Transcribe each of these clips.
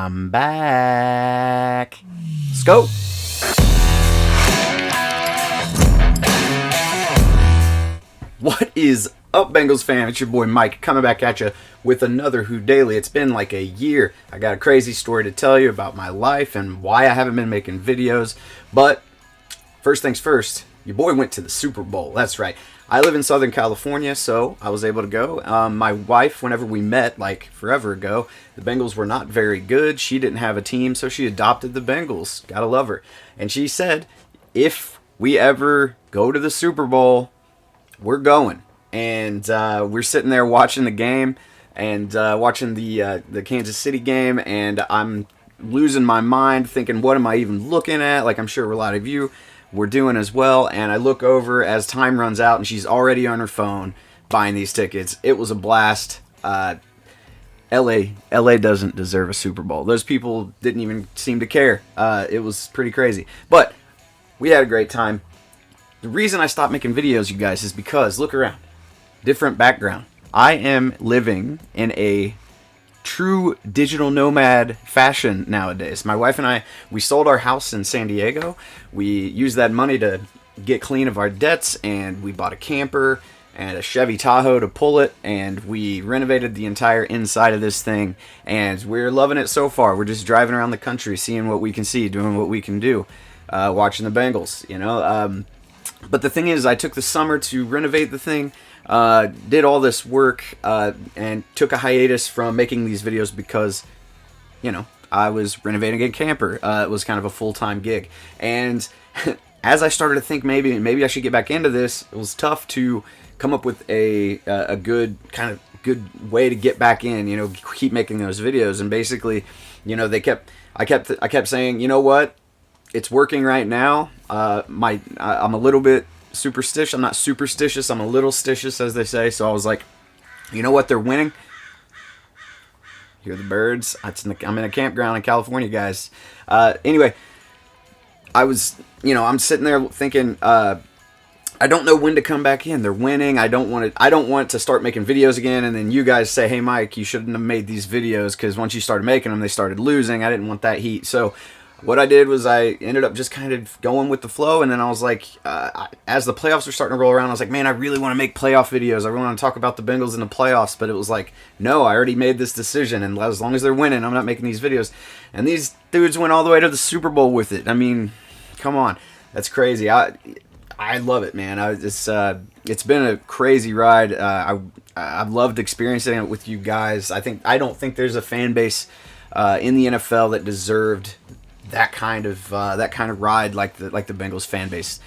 I'm back. Let's go. What is up, Bengals fan? It's your boy Mike coming back at you with another Deyly. It's been like a year. I got a crazy story to tell you about my life and why I haven't been making videos. But first things first, your boy went to the Super Bowl. That's right. I live in Southern California, so I was able to go. My wife, whenever we met, like forever ago, the Bengals were not very good. She didn't have a team, so she adopted the Bengals. Gotta love her. And she said, if we ever go to the Super Bowl, we're going. And we're sitting there watching the game and watching the Kansas City game, and I'm losing my mind thinking, what am I even looking at? Like I'm sure a lot of you were doing as well. And I look over as time runs out, and she's already on her phone buying these tickets. It was a blast. LA doesn't deserve a Super Bowl. Those people didn't even seem to care. It was pretty crazy. But we had a great time. The reason I stopped making videos, you guys, is because, look around. Different background. I am living in a true digital nomad fashion nowadays. My wife and I, we sold our house in San Diego. We used that money to get clean of our debts, and we bought a camper and a Chevy Tahoe to pull it, and we renovated the entire inside of this thing, and we're loving it so far. We're just driving around the country, seeing what we can see, doing what we can do, watching the Bengals, you know. But the thing is, I took the summer to renovate the thing, did all this work, and took a hiatus from making these videos because, you know, I was renovating a camper. It was kind of a full-time gig. And as I started to think maybe I should get back into this, it was tough to come up with a good way to get back in, you know, keep making those videos. And basically, you know, I kept saying, you know what? It's working right now. I'm a little bit superstitious. I'm not superstitious. I'm a little stitious, as they say. So I was like, you know what? They're winning. Hear the birds. I'm in a campground in California, guys. Anyway, I'm sitting there thinking, I don't know when to come back in. They're winning. I don't want to start making videos again, and then you guys say, hey, Mike, you shouldn't have made these videos because once you started making them, they started losing. I didn't want that heat. So what I did was I ended up just kind of going with the flow, and then I was like, as the playoffs were starting to roll around, I was like, man, I really want to make playoff videos. I really want to talk about the Bengals in the playoffs, but it was like, no, I already made this decision, and as long as they're winning, I'm not making these videos. And these dudes went all the way to the Super Bowl with it. I mean, come on. That's crazy. I love it, man. It's been a crazy ride. I've loved experiencing it with you guys. I don't think there's a fan base in the NFL that deserved that kind of ride like the Bengals fan base.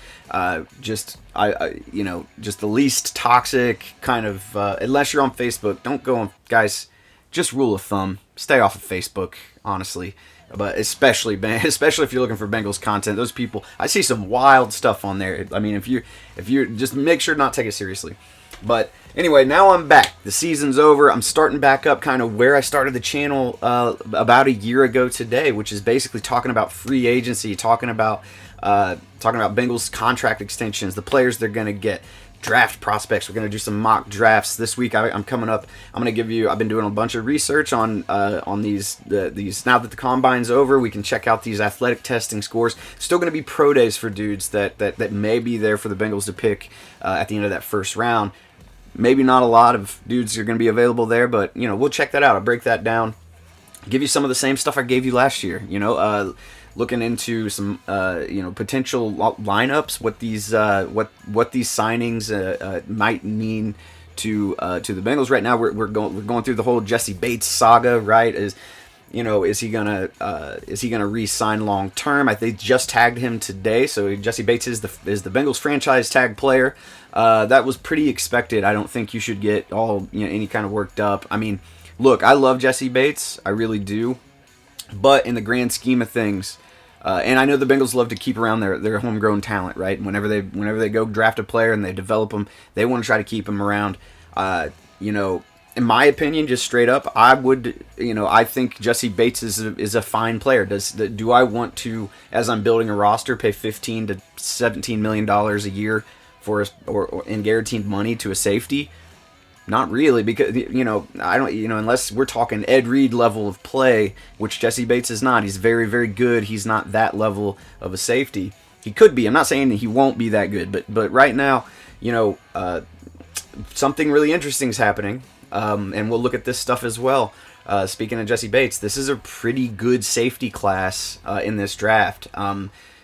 Just the least toxic kind of. Unless you're on Facebook, don't go on, guys. Just rule of thumb: stay off of Facebook. Honestly. But especially if you're looking for Bengals content, those people, I see some wild stuff on there. I mean, if you just make sure not to take it seriously. But anyway, now I'm back. The season's over. I'm starting back up kind of where I started the channel about a year ago today, which is basically talking about free agency, talking about Bengals contract extensions, the players they're going to get, draft prospects. We're going to do some mock drafts this week. I'm coming up. I've been doing a bunch of research on these now that the combine's over. We can check out these athletic testing scores. Still going to be pro days for dudes that may be there for the Bengals to pick at the end of that first round. Maybe not a lot of dudes are going to be available there, but you know, we'll check that out. I'll break that down. Give you some of the same stuff I gave you last year. You know, looking into some potential lineups, what these signings might mean to the Bengals. Right now, we're going through the whole Jesse Bates saga. Right? Is he gonna re-sign long term? They just tagged him today, so Jesse Bates is the Bengals franchise tag player. That was pretty expected. I don't think you should get all any kind of worked up. I mean, look, I love Jesse Bates, I really do, but in the grand scheme of things, and I know the Bengals love to keep around their homegrown talent, right? Whenever they go draft a player and they develop them, they want to try to keep them around. In my opinion, just straight up, I think Jesse Bates is a fine player. Do I want to, as I'm building a roster, pay $15 to $17 million a year in guaranteed money to a safety? Not really, because I don't unless we're talking Ed Reed level of play, which Jesse Bates is not. He's very, very good. He's not that level of a safety. He could be. I'm not saying that he won't be that good, but right now, something really interesting is happening, and we'll look at this stuff as well. Speaking of Jesse Bates, this is a pretty good safety class in this draft,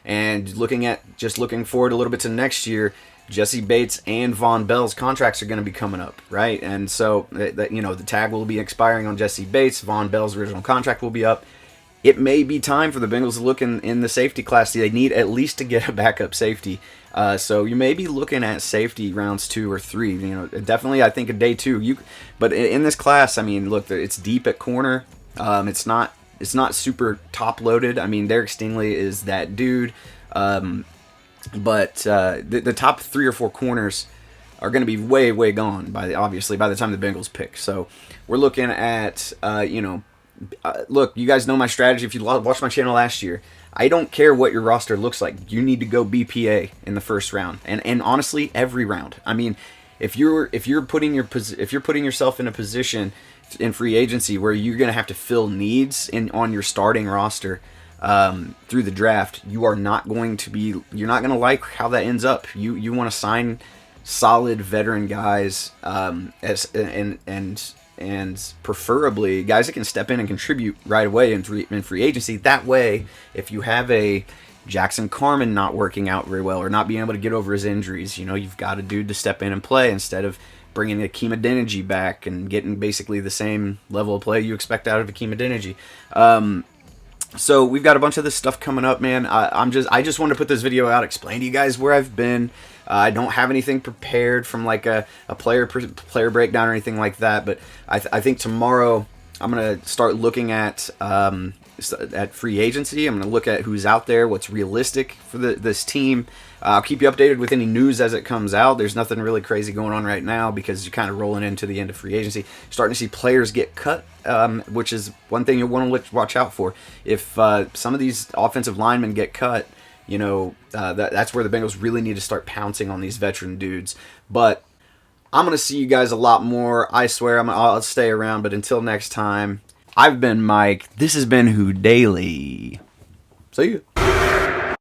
and looking forward a little bit to next year. Jesse Bates and Von Bell's contracts are going to be coming up, right? And so the tag will be expiring on Jesse Bates. Von Bell's original contract will be up. It may be time for the Bengals to look in the safety class. They need at least to get a backup safety. So you may be looking at safety rounds 2 or 3. Definitely I think a day 2. But in this class, I mean, look, it's deep at corner. It's not super top loaded. I mean, Derek Stingley is that dude. But the top 3 or 4 corners are going to be way, way gone by the time the Bengals pick. So we're looking at look, you guys know my strategy. If you watched my channel last year, I don't care what your roster looks like. You need to go BPA in the first round, and honestly, every round. I mean, if you're putting yourself in a position in free agency where you're going to have to fill needs on your starting roster through the draft, you're not going to like how that ends up. You want to sign solid veteran guys, and preferably guys that can step in and contribute right away in free agency. That way, if you have a Jackson Carman not working out very well or not being able to get over his injuries, you've got a dude to step in and play instead of bringing Akeem Adeniji back and getting basically the same level of play you expect out of Akeem Adeniji. So we've got a bunch of this stuff coming up, man. I just wanted to put this video out, explain to you guys where I've been. I don't have anything prepared from like a player breakdown or anything like that, but I think tomorrow I'm gonna start looking at free agency. I'm gonna look at who's out there, what's realistic for this team. I'll keep you updated with any news as it comes out. There's nothing really crazy going on right now because you're kind of rolling into the end of free agency. Starting to see players get cut, which is one thing you'll want to watch out for. If some of these offensive linemen get cut, that's where the Bengals really need to start pouncing on these veteran dudes. But I'm going to see you guys a lot more. I swear I'll stay around. But until next time, I've been Mike. This has been Who Daily. See you.